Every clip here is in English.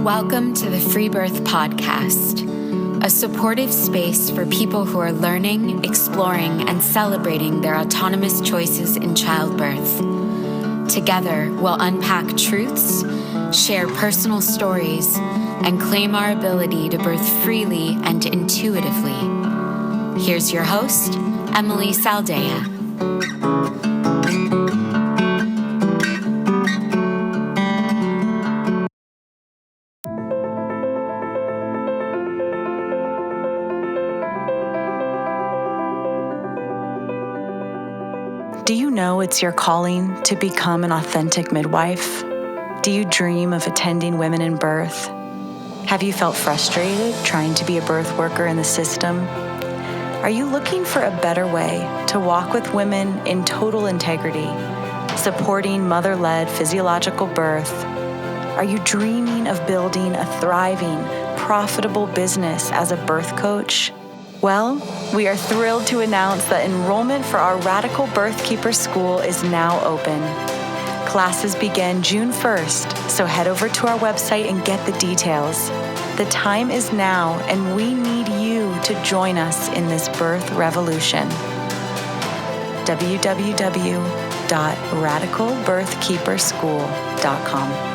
Welcome to the Free Birth Podcast, a supportive space for people who are learning, exploring, and celebrating their autonomous choices in childbirth. Together, we'll unpack truths, share personal stories, and claim our ability to birth freely and intuitively. Here's your host, Emily Saldea. Do you know it's your calling to become an authentic midwife? Do you dream of attending women in birth? Have you felt frustrated trying to be a birth worker in the system? Are you looking for a better way to walk with women in total integrity, supporting mother-led physiological birth? Are you dreaming of building a thriving, profitable business as a birth coach? Well, we are thrilled to announce that enrollment for our Radical Birthkeeper School is now open. Classes begin June 1st, so head over to our website and get the details. The time is now, and we need you to join us in this birth revolution. www.radicalbirthkeeperschool.com.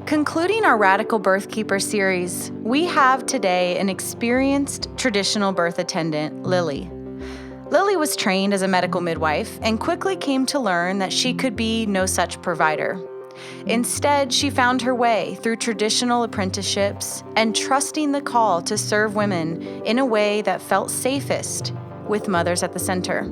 Concluding our Radical Birthkeeper series, we have today an experienced traditional birth attendant, Lilly. Lilly was trained as a medical midwife and quickly came to learn that she could be no such provider. Instead, she found her way through traditional apprenticeships and trusting the call to serve women in a way that felt safest, with mothers at the center.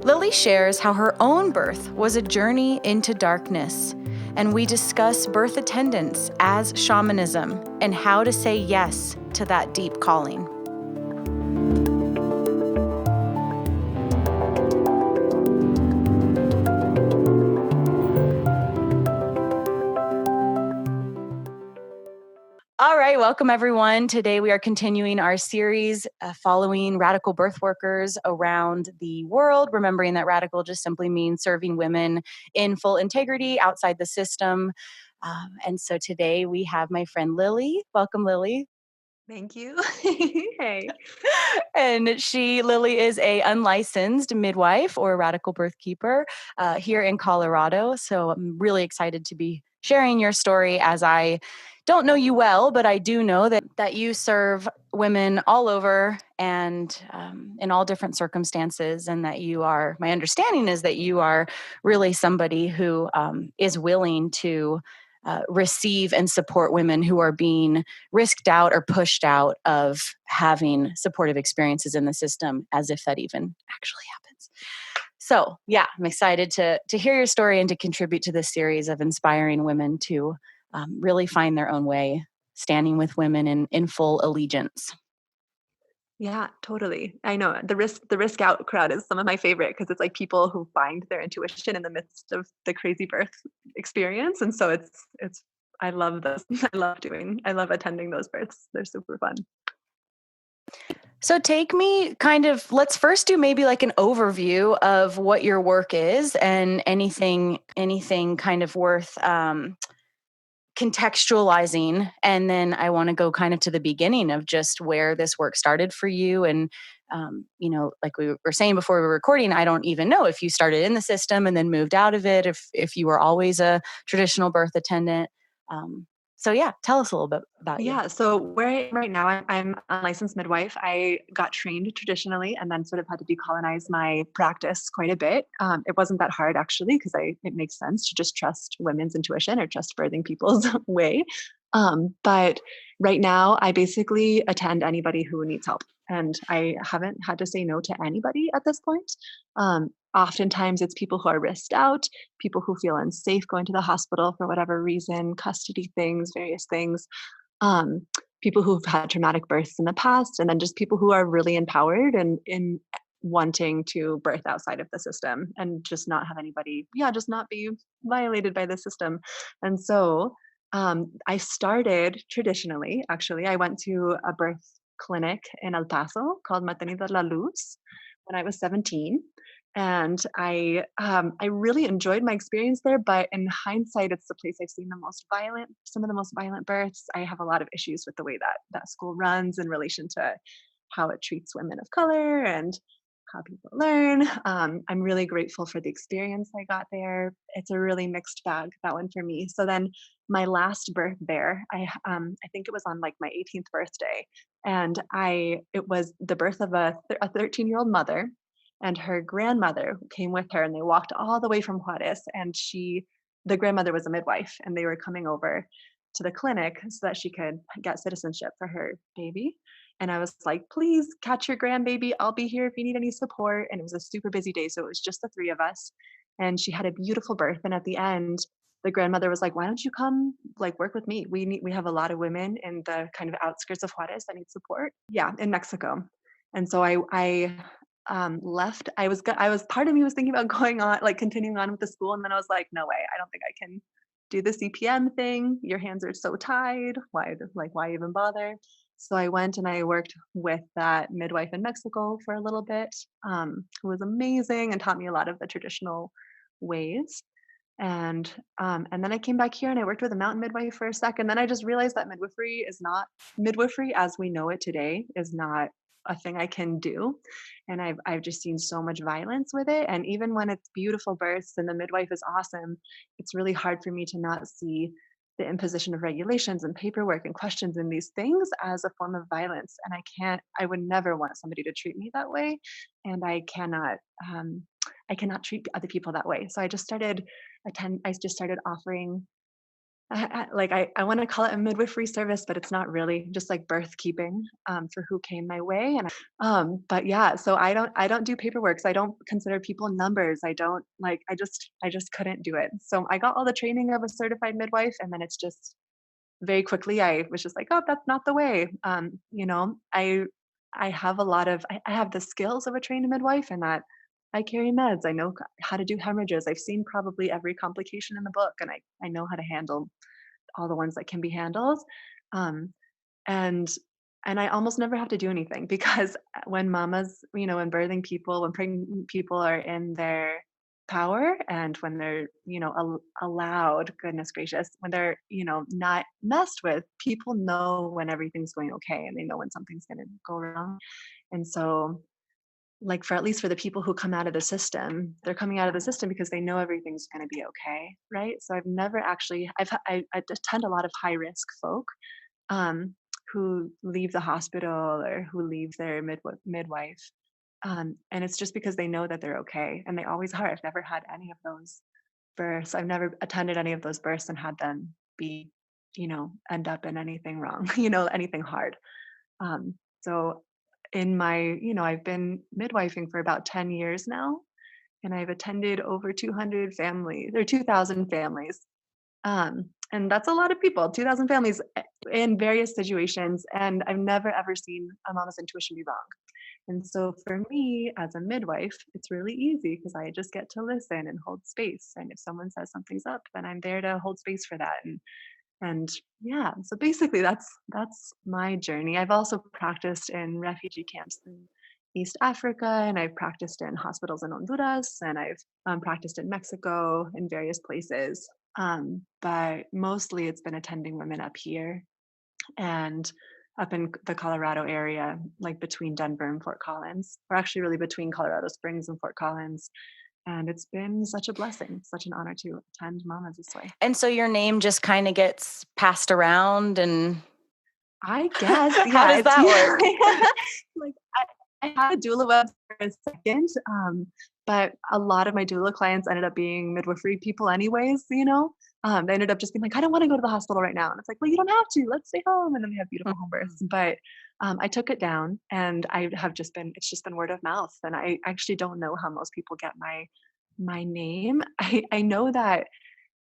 Lilly shares how her own birth was a journey into darkness, and we discuss birth attendance as shamanism and how to say yes to that deep calling. All right, welcome everyone. Today we are continuing our series following radical birth workers around the world, remembering that radical just simply means serving women in full integrity outside the system. And so today we have my friend Lilly. Welcome, Lilly. Thank you. Hey. And Lilly is a unlicensed midwife or radical birth keeper here in Colorado. So I'm really excited to be sharing your story, as I don't know you well, but I do know that you serve women all over and in all different circumstances, and that my understanding is that you are really somebody who is willing to receive and support women who are being risked out or pushed out of having supportive experiences in the system, as if that even actually happens. So yeah, I'm excited to hear your story and to contribute to this series of inspiring women to really find their own way, standing with women in full allegiance. Yeah, totally. I know the risk out crowd is some of my favorite, because it's like people who find their intuition in the midst of the crazy birth experience. And so it's I love this. I love attending those births. They're super fun. So let's first do maybe like an overview of what your work is, and anything kind of worth contextualizing. And then I want to go kind of to the beginning of just where this work started for you. And, like we were saying before we were recording, I don't even know if you started in the system and then moved out of it, if you were always a traditional birth attendant. So yeah, tell us a little bit about you. Yeah. So right now, I'm a licensed midwife. I got trained traditionally and then sort of had to decolonize my practice quite a bit. It wasn't that hard, actually, because it makes sense to just trust women's intuition or trust birthing people's way. But right now, I basically attend anybody who needs help. And I haven't had to say no to anybody at this point. Oftentimes it's people who are risked out, people who feel unsafe going to the hospital for whatever reason, custody things, various things. people who've had traumatic births in the past, and then just people who are really empowered and in wanting to birth outside of the system and just not have anybody, just not be violated by the system. And so I started traditionally, actually, I went to a birth clinic in El Paso called Maternidad La Luz when I was 17. And I really enjoyed my experience there, but in hindsight, it's the place I've seen some of the most violent births. I have a lot of issues with the way that that school runs in relation to how it treats women of color and how people learn. I'm really grateful for the experience I got there. It's a really mixed bag, that one for me. So then my last birth there, I think it was on like my 18th birthday, and it was the birth of a 13-year-old mother, and her grandmother came with her, and they walked all the way from Juarez, and the grandmother was a midwife, and they were coming over to the clinic so that she could get citizenship for her baby. And I was like, please catch your grandbaby. I'll be here if you need any support. And it was a super busy day. So it was just the three of us. And she had a beautiful birth. And at the end, the grandmother was like, why don't you come like work with me? We have a lot of women in the kind of outskirts of Juarez that need support. Yeah, in Mexico. And so I left. Part of me was thinking about going on, like continuing on with the school. And then I was like, no way, I don't think I can do the CPM thing. Your hands are so tied. Why even bother? So I went and I worked with that midwife in Mexico for a little bit, who was amazing and taught me a lot of the traditional ways. And then I came back here and I worked with a mountain midwife for a second. Then I just realized that midwifery as we know it today is not a thing I can do. And I've just seen so much violence with it. And even when it's beautiful births and the midwife is awesome, it's really hard for me to not see the imposition of regulations and paperwork and questions and these things as a form of violence. And I would never want somebody to treat me that way. And I cannot treat other people that way. So I just started offering, I want to call it a midwifery service, but it's not really, just like birth keeping for who came my way. And but yeah, so I don't do paperwork. So I don't consider people numbers. I don't I just couldn't do it. So I got all the training of a certified midwife, and then it's just very quickly I was just like, oh, that's not the way. I have I have the skills of a trained midwife, and that I carry meds. I know how to do hemorrhages. I've seen probably every complication in the book, and I know how to handle all the ones that can be handled. Um, and I almost never have to do anything because when mamas, when birthing people, when pregnant people are in their power, and when they're, allowed, goodness gracious, when they're, not messed with, people know when everything's going okay, and they know when something's going to go wrong. And so, like, at least for the people who come out of the system, they're coming out of the system because they know everything's going to be okay, right? So I've never actually, I attend a lot of high risk folk um, who leave the hospital or who leave their midwife, and it's just because they know that they're okay, and they always are. I've never had any of those births. I've never attended any of those births and had them be, end up in anything wrong, anything hard. So I've been midwifing for about 10 years now, and I've attended over 200 families or 2,000 families. And that's a lot of people, 2,000 families in various situations. And I've never ever seen a mama's intuition be wrong. And so for me as a midwife, it's really easy because I just get to listen and hold space. And if someone says something's up, then I'm there to hold space for that. And yeah, so basically that's my journey. I've also practiced in refugee camps in East Africa, and I've practiced in hospitals in Honduras, and I've practiced in Mexico in various places. But mostly it's been attending women up here and up in the Colorado area, like between Denver and Fort Collins, or actually really between Colorado Springs and Fort Collins. And it's been such a blessing, such an honor to attend mamas this way. And so your name just kind of gets passed around, and I guess, yeah. How does that work? Like I had a doula web for a second, but a lot of my doula clients ended up being midwifery people anyways, They ended up just being like, I don't want to go to the hospital right now. And it's like, well, you don't have to, let's stay home. And then we have beautiful home births. But I took it down, and it's just been word of mouth. And I actually don't know how most people get my name. I know that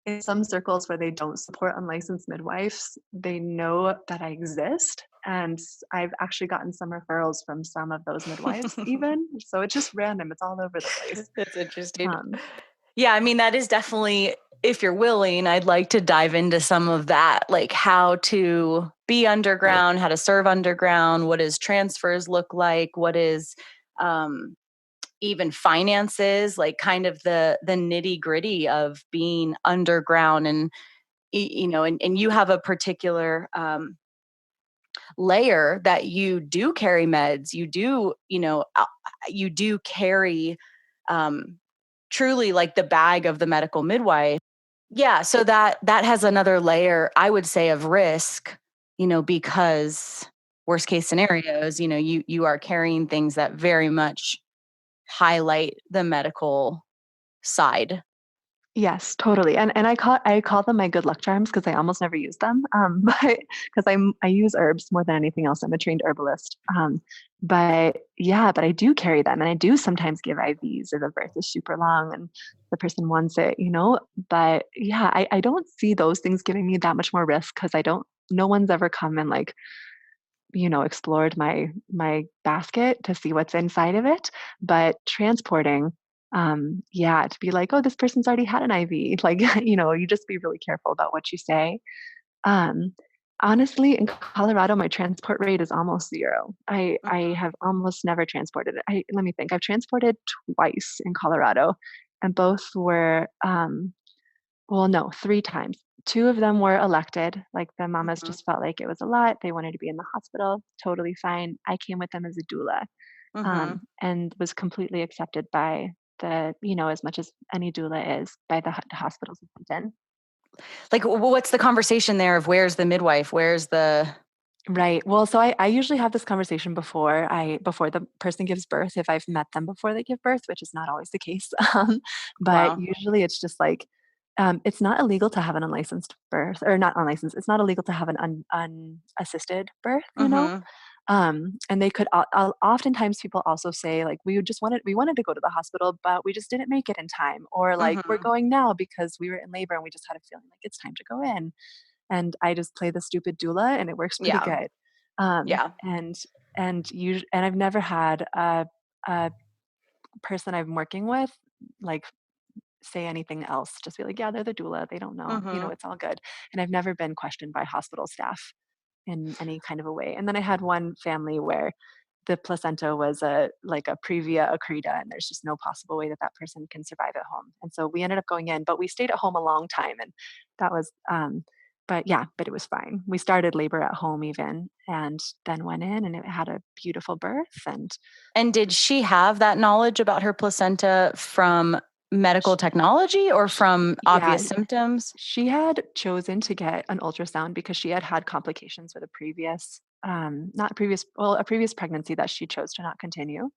in some circles where they don't support unlicensed midwives, they know that I exist. And I've actually gotten some referrals from some of those midwives even. So it's just random. It's all over the place. That's interesting. Um, Yeah, I mean, that is definitely, if you're willing, I'd like to dive into some of that, like how to be underground, how to serve underground, what does transfers look like, what is even finances, like kind of the nitty gritty of being underground. And and you have a particular layer that you do carry meds, you do carry um, truly like the bag of the medical midwife. Yeah, so that has another layer, I would say, of risk, because worst case scenarios, you are carrying things that very much highlight the medical side. Yes, totally. And I call them my good luck charms because I almost never use them. But because I use herbs more than anything else. I'm a trained herbalist. But yeah, but I do carry them, and I do sometimes give IVs if the birth is super long and the person wants it. But yeah, I don't see those things giving me that much more risk because I don't. No one's ever come and like explored my basket to see what's inside of it. But transporting, yeah, to be like, oh, this person's already had an IV, like, you just be really careful about what you say. um Honestly, in Colorado, my transport rate is almost zero. I have almost never transported it. Let me think. I've transported twice in Colorado, and both were well, no, 3 times. 2 of them were elected, like, the mamas Mhm, just felt like it was a lot, they wanted to be in the hospital, totally fine. I came with them as a doula, mhm. and was completely accepted by as much as any doula is, by the hospitals in Clinton. Like, what's the conversation there of where's the midwife? Where's the Right. Well, so I usually have this conversation before the person gives birth, if I've met them before they give birth, which is not always the case. But wow. usually it's just like, it's not illegal to have an unlicensed birth, or not unlicensed. It's not illegal to have an unassisted birth. Mhm, And they could, oftentimes people also say like, we wanted to go to the hospital, but we just didn't make it in time. Or like, we're mhm. going now because we were in labor and we just had a feeling like it's time to go in, and I just play the stupid doula, and it works pretty Yeah, good. Um, yeah. and and I've never had a person I'm working with like say anything else. Just be like, yeah, they're the doula. They don't know. Mhm, It's all good. And I've never been questioned by hospital staff in any kind of a way. And then I had one family where the placenta was a previa accreta, and there's just no possible way that that person can survive at home. And so we ended up going in, but we stayed at home a long time, and that was but yeah, but it was fine. We started labor at home even, and then went in, and it had a beautiful birth. And and did she have that knowledge about her placenta from medical technology or from yeah, obvious symptoms? she had chosen to get an ultrasound because she had had complications with a previous not previous well a previous pregnancy that she chose to not continue.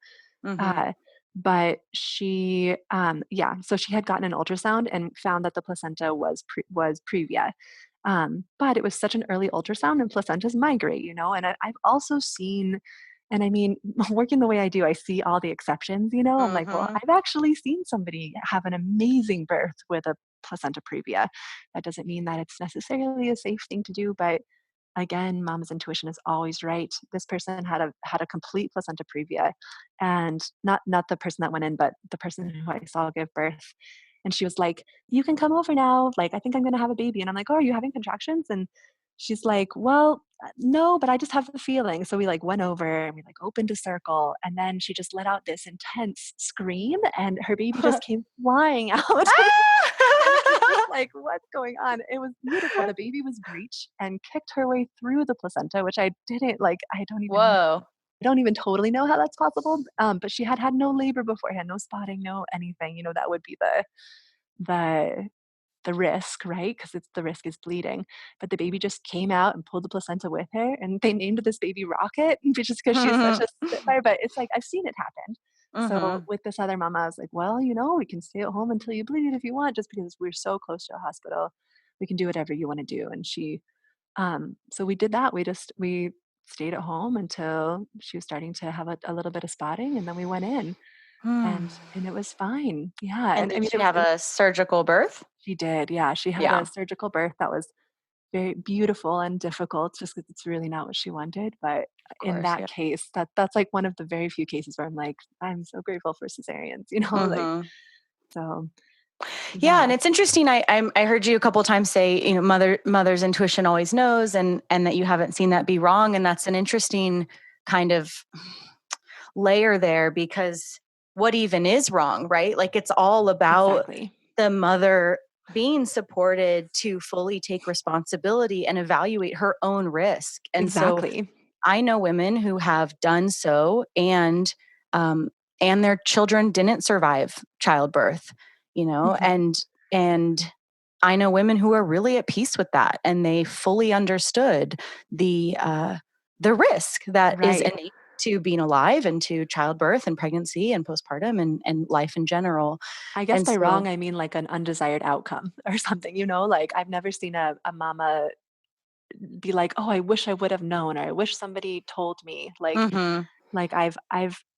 Mhm, Uh, but she, yeah, so she had gotten an ultrasound and found that the placenta was previa. But it was such an early ultrasound, and placentas migrate, and I've also seen, and I mean, working the way I do, I see all the exceptions. I'm like, well, mhm. I've actually seen somebody have an amazing birth with a placenta previa. That doesn't mean that it's necessarily a safe thing to do, but again, mama's intuition is always right. This person had a complete placenta previa, and not the person that went in, but the person who I saw give birth. And she was like, "You can come over now. Like, I think I'm gonna have a baby." And I'm like, "Oh, are you having contractions?" And she's like, "Well, no, but I just have the feeling." So we like went over and we like opened a circle, and then she just let out this intense scream, and her baby just came flying out. And it was just like, what's going on? It was beautiful. The baby was breech and kicked her way through the placenta, which I didn't like. Whoa. I don't even totally know how that's possible. But she had had no labor beforehand, no spotting, no anything. That would be the the risk, right? Because it's the risk is bleeding. But the baby just came out and pulled the placenta with her, and they named this baby Rocket, just because she's such a spitfire. But it's like I've seen it happen. So Mhm. with this other mama, I was like, well, we can stay at home until you bleed if you want, just because we're so close to a hospital. We can do whatever you want to do. And so we did that. We stayed at home until she was starting to have a little bit of spotting, and then we went in, Hmm. and it was fine. Yeah, And and I did mean, she have a surgical birth? she did. Yeah, she had Yeah. a surgical birth that was very beautiful and difficult just because it's really not what she wanted. But Of in course, that yeah. case, that's like one of the very few cases where I'm like, I'm so grateful for cesareans, like, Mm-hmm. so Yeah, yeah, and it's interesting. I heard you a couple of times say, mother's intuition always knows, and that you haven't seen that be wrong, and that's an interesting kind of layer there, because what even is wrong, right? Like, it's all about exactly. the mother being supported to fully take responsibility and evaluate her own risk. And so Exactly. I know women who have done so, um, and their children didn't survive childbirth, Mhm. and I know women who are really at peace with that, and they fully understood the risk that is Right. innate to being alive and to childbirth and pregnancy and postpartum and life in general. I guess And by so, wrong, I mean like an undesired outcome or something, like I've never seen a mama be like, "Oh, I wish I would have known," or "I wish somebody told me." mhm, I've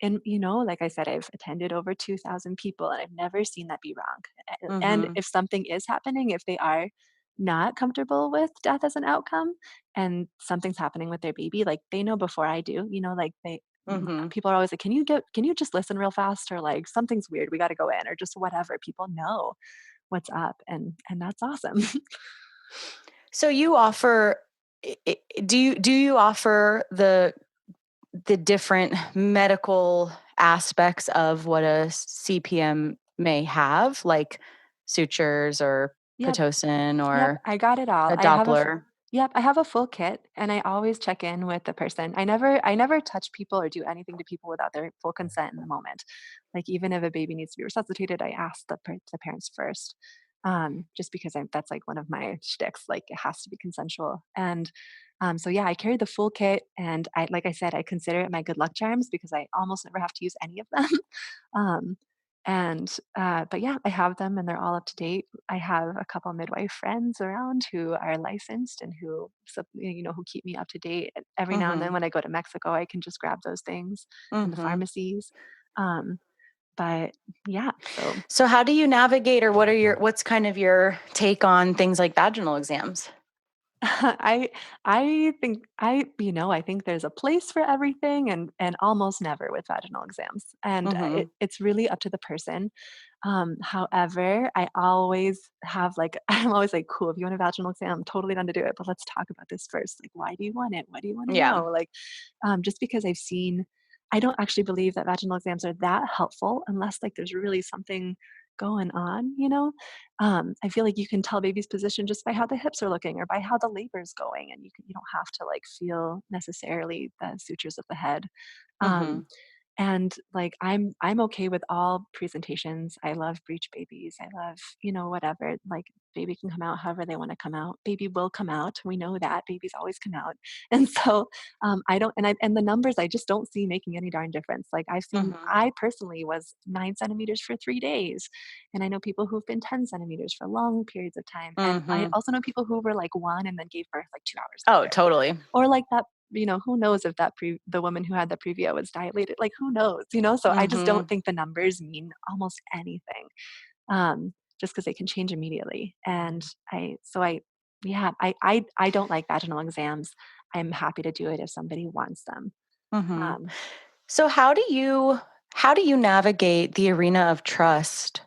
and like I said, I've attended over 2,000 people and I've never seen that be wrong. And mhm, if something is happening, if they are not comfortable with death as an outcome and something's happening with their baby, like they know before I do, like mhm. people are always like, can you just listen real fast? Or like, something's weird, we got to go in, or just whatever. People know what's up. And that's awesome. So you offer, do you offer the different medical aspects of what a CPM may have, like sutures or Yep. Pitocin Yep, or I got it all. a Doppler? Yep, I have a full kit and I always check in with the person. I never touch people or do anything to people without their full consent in the moment. Like even if a baby needs to be resuscitated, I ask the parents first. Just because that's like one of my shticks, like it has to be consensual. And so yeah, I carry the full kit and like I said, I consider it my good luck charms because I almost never have to use any of them. um, but yeah, I have them and they're all up to date. I have a couple midwife friends around who are licensed and who keep me up to date. And every now and then Mhm, when I go to Mexico, I can just grab those things in the mhm. pharmacies. Um, but yeah, so So how do you navigate, or what's kind of your take on things like vaginal exams? I I think I think there's a place for everything and almost never with vaginal exams. And Mhm, it's really up to the person. However, I always have like I'm always like, cool, if you want a vaginal exam, I'm totally down to do it. But let's talk about this first. Like, why do you want it? What do you want to yeah, know? Like, just because I don't actually believe that vaginal exams are that helpful unless like there's really something going on. I feel like you can tell baby's position just by how the hips are looking or by how the labor is going, and you don't have to like feel necessarily the sutures of the head. Um, mhm, and like I'm okay with all presentations. I love breech babies. I love, whatever. Like baby can come out however they want to come out. Baby will come out. We know that babies always come out. And so I don't and the numbers I just don't see making any darn difference. Like mhm, I personally was 9 centimeters for 3 days. And I know people who've been 10 centimeters for long periods of time. And I mhm. also know people who were like 1 and then gave birth like 2 hours Oh, later. totally. Or like that, who knows if the woman who had the previa was dilated, like who knows. So I just don't Mhm, think the numbers mean almost anything, just because they can change immediately. And yeah, I don't like vaginal exams. I'm happy to do it if somebody wants them. mhm. Um, So how do you navigate the arena of trust,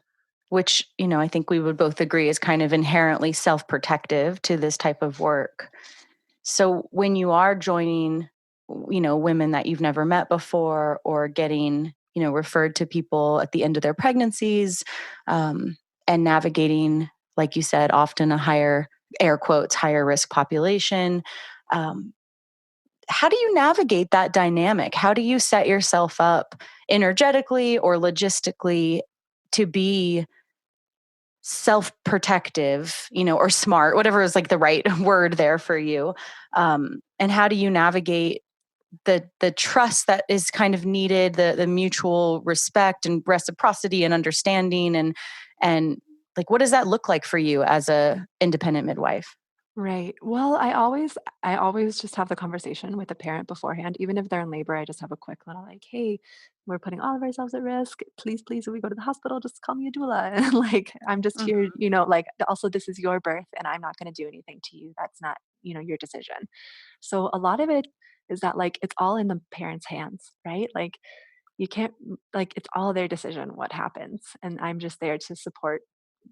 which, I think we would both agree is kind of inherently self-protective to this type of work. So when you are joining, women that you've never met before, or getting, referred to people at the end of their pregnancies, and navigating, like you said, often a higher, air quotes, higher risk population, um, how do you navigate that dynamic? How do you set yourself up energetically or logistically to be self-protective, or smart, whatever is like the right word there for you? And how do you navigate the trust that is kind of needed, the mutual respect and reciprocity and understanding, and like, what does that look like for you as a independent midwife? Right. Well, I always just have the conversation with the parent beforehand, even if they're in labor. I just have a quick little like, "Hey, we're putting all of ourselves at risk. Please, please, if we go to the hospital, just call me a doula." And like, I'm just here, Mhm. like, also this is your birth, and I'm not going to do anything to you. That's not, your decision. So a lot of it is that like it's all in the parents' hands, right? Like you can't like it's all their decision what happens, and I'm just there to support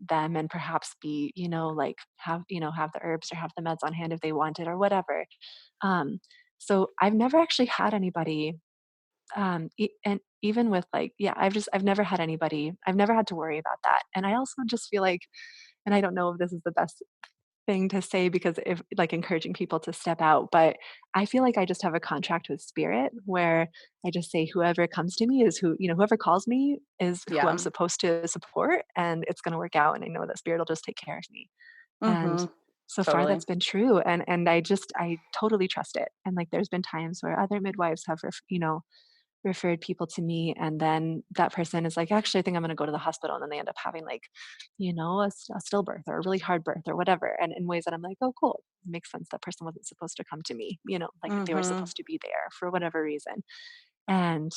them and perhaps be, like have the herbs or have the meds on hand if they want it or whatever. um so I've never actually had anybody, and even with like, yeah, I've never had anybody, I've never had to worry about that. And I also just feel like, and I don't know if this is the best thing to say because if like encouraging people to step out, but I feel like I just have a contract with spirit where I just say whoever comes to me is who, whoever calls me is who I'm Yeah. supposed to support, and it's going to work out, and I know that spirit will just take care of me. And Mhm. so far Totally. that's been true, and I totally trust it. And like there's been times where other midwives have referred people to me, and then that person is like, actually I think I'm going to go to the hospital, and then they end up having like, a stillbirth or a really hard birth or whatever, and in ways that I'm like, oh cool, it makes sense, that person wasn't supposed to come to me, like they were Mhm. supposed to be there for whatever reason. And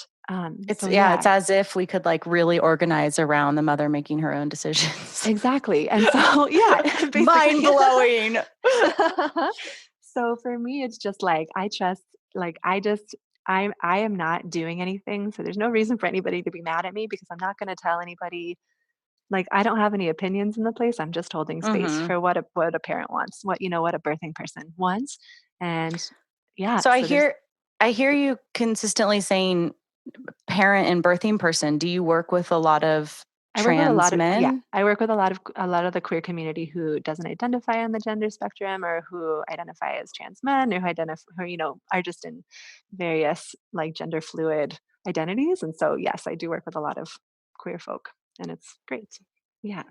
It's so yeah, it's yeah, as if we could like really organize around the mother making her own decisions. exactly. And so yeah, Mind basically. blowing. So for me, it's just like I trust, like I am not doing anything, so there's no reason for anybody to be mad at me because I'm not going to tell anybody. Like I don't have any opinions in the place. I'm just holding space Mhm. for what a parent wants, what a birthing person wants, and yeah. So So there's I hear you consistently saying parent and birthing person. Do you work with a lot of I work with a lot trans of yeah, men? I work with a lot of the queer community who doesn't identify on the gender spectrum, or who identify as trans men, or who are just in various like gender fluid identities. And so yes, I do work with a lot of queer folk, and it's great. Yeah.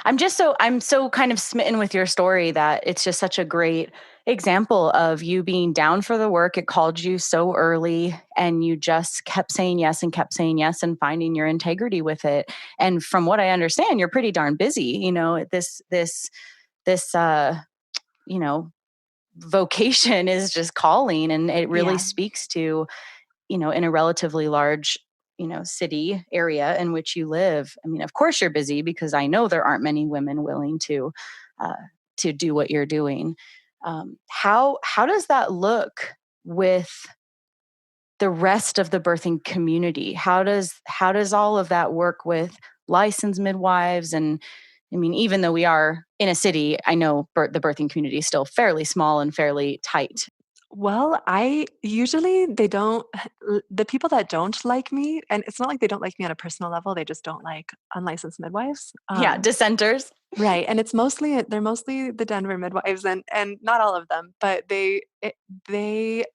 I'm so kind of smitten with your story that it's just such a great example of you being down for the work. It called you so early and you just kept saying yes and kept saying yes and finding your integrity with it. And from what I understand, you're pretty darn busy, this you know, vocation is just calling, and it really Yeah. speaks to, in a relatively large, city area in which you live. I mean, of course you're busy because I know there aren't many women willing uh, to do what you're doing. How does that look with the rest of the birthing community? How does all of that work with licensed midwives? And I mean, even though we are in a city, I know the birthing community is still fairly small and fairly tight. Well, I usually they don't the people that don't like me, and it's not like they don't like me on a personal level, they just don't like unlicensed midwives. Yeah, dissenters. Right, and they're mostly the Denver midwives, and not all of them, but they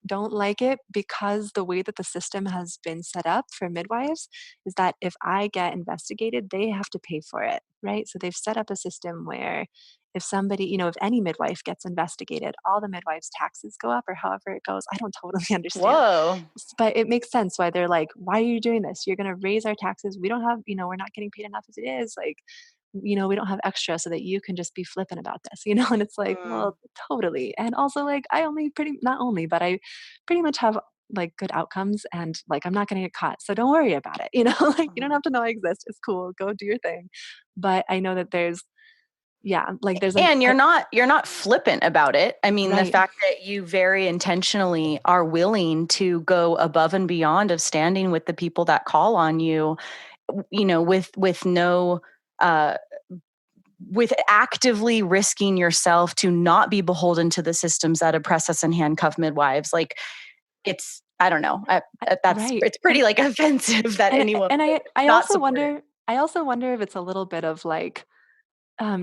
don't like it because the way that the system has been set up for midwives is that if I get investigated, they have to pay for it, right? So they've set up a system where if somebody, if any midwife gets investigated, all the midwives' taxes go up or however it goes. I don't totally understand. Whoa. But it makes sense why they're like, why are you doing this? You're going to raise our taxes. We don't have, we're not getting paid enough as it is. Like, we don't have extra so that you can just be flippant about this, and it's like, Mm. well, totally. And also like I only pretty not only, but I pretty much have like good outcomes, and like I'm not going to get caught. So don't worry about it. Like you don't Mhm. have to know I exist. It's cool. Go do your thing. But I know that there's yeah, like there's an And you're not flippant about it. I mean, the right. fact that you very intentionally are willing to go above and beyond of standing with the people that call on you, with no uh with actively risking yourself to not be beholden to the systems that oppress us and handcuff midwives. Like it's I don't know. That's Right. it's pretty like offensive that And anyone and would I I not also support it. wonder I also wonder if it's a little bit of like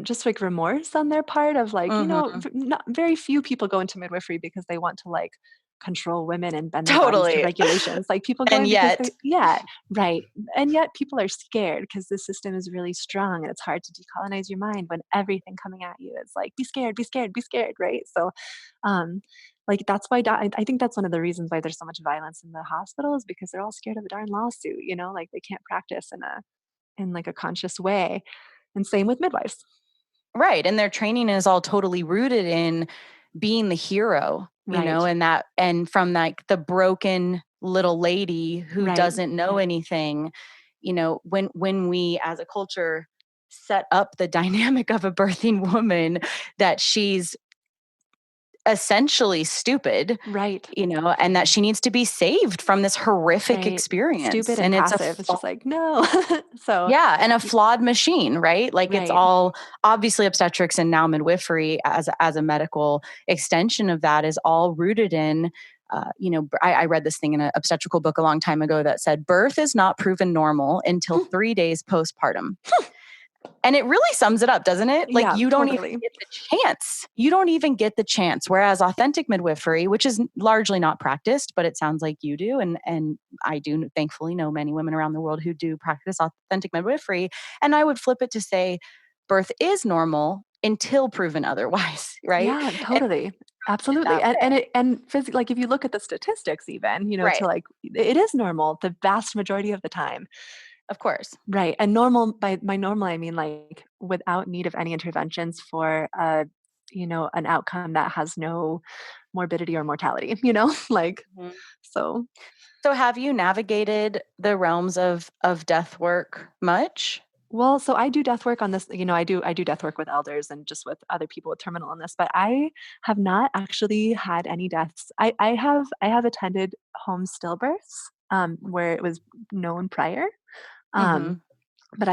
just like remorse on their part of like, Mhm. not very few people go into midwifery because they want to like control women and bend their bodies to Totally. regulations. Like people go And in because yet, yeah, right. And yet people are scared because the system is really strong, and it's hard to decolonize your mind when everything coming at you is like, be scared, be scared, be scared, right? So, um, like that's why I think that's one of the reasons why there's so much violence in the hospitals, because they're all scared of a darn lawsuit. Like they can't practice in like a conscious way. And same with midwives. Right. And their training is all totally rooted in being the hero, you know, Right. and from like the broken little lady who Right. doesn't know anything, you know, when we as a culture set up the dynamic of a birthing woman that she's essentially stupid, Right. you know, and that she needs to be saved from this horrific Right. experience. Stupid and And it's passive. It's just like, no. So, yeah, and a flawed machine, right? Like it's right. all obviously obstetrics and now midwifery as a medical extension of that is all rooted in. You know, I read this thing in an obstetrical book a long time ago that said birth is not proven normal until 3 days postpartum. And it really sums it up, doesn't it? Like Yeah, you don't even totally. get the chance. You don't even get the chance. Whereas authentic midwifery, which is largely not practiced, but it sounds like you do, and I do thankfully know many women around the world who do practice authentic midwifery. And I would flip it to say birth is normal until proven otherwise, right? Yeah, And totally. Absolutely. that way. Like if you look at the statistics even, to Right. like it is normal the vast majority of the time. Of course. Right. And normal by normal I mean like without need of any interventions for an outcome that has no morbidity or mortality, like Mhm. so. So have you navigated the realms of death work much? Well, so I do death work on this, I do death work with elders and just with other people with terminal illness, but I have not actually had any deaths. I have attended home stillbirths, where it was known prior. Um, Mhm. but uh,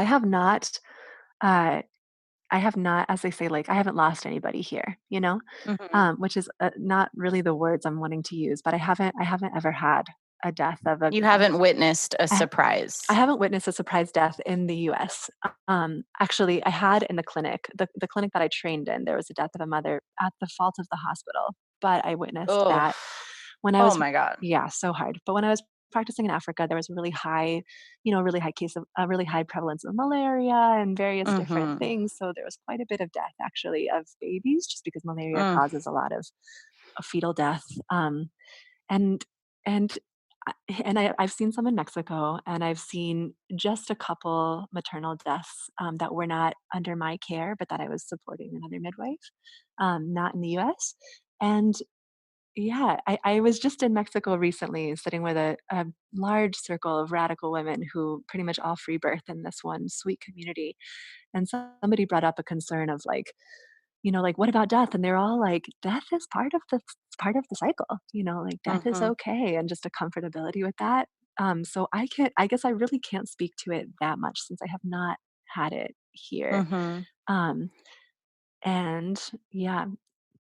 I have not, as they say, like I haven't lost anybody here, Mhm. which is not really the words I'm wanting to use, but I haven't ever had a death of a, You haven't witnessed a I I surprise. haven't witnessed a surprise death in the US. Actually, I had in the clinic, the clinic that I trained in, there was a death of a mother at the fault of the hospital, but I witnessed Oh. that when I Oh was, my god. yeah, so hard. But when I was practicing in Africa, there was really high case of a really high prevalence of malaria and various different Mhm. things. So there was quite a bit of death actually of babies, just because malaria Mm. causes a lot of fetal death. And and I've seen some in Mexico, and I've seen just a couple maternal deaths, that were not under my care, but that I was supporting another midwife, not in the US. And yeah, I was just in Mexico recently sitting with a large circle of radical women who pretty much all free birth in this one sweet community. And somebody brought up a concern of like, like, "What about death?" And they're all like, "Death is part of the cycle, like, death is Mhm. okay," and just a comfortability with that. So I guess I really can't speak to it that much since I have not had it here. Mhm. Um, and yeah,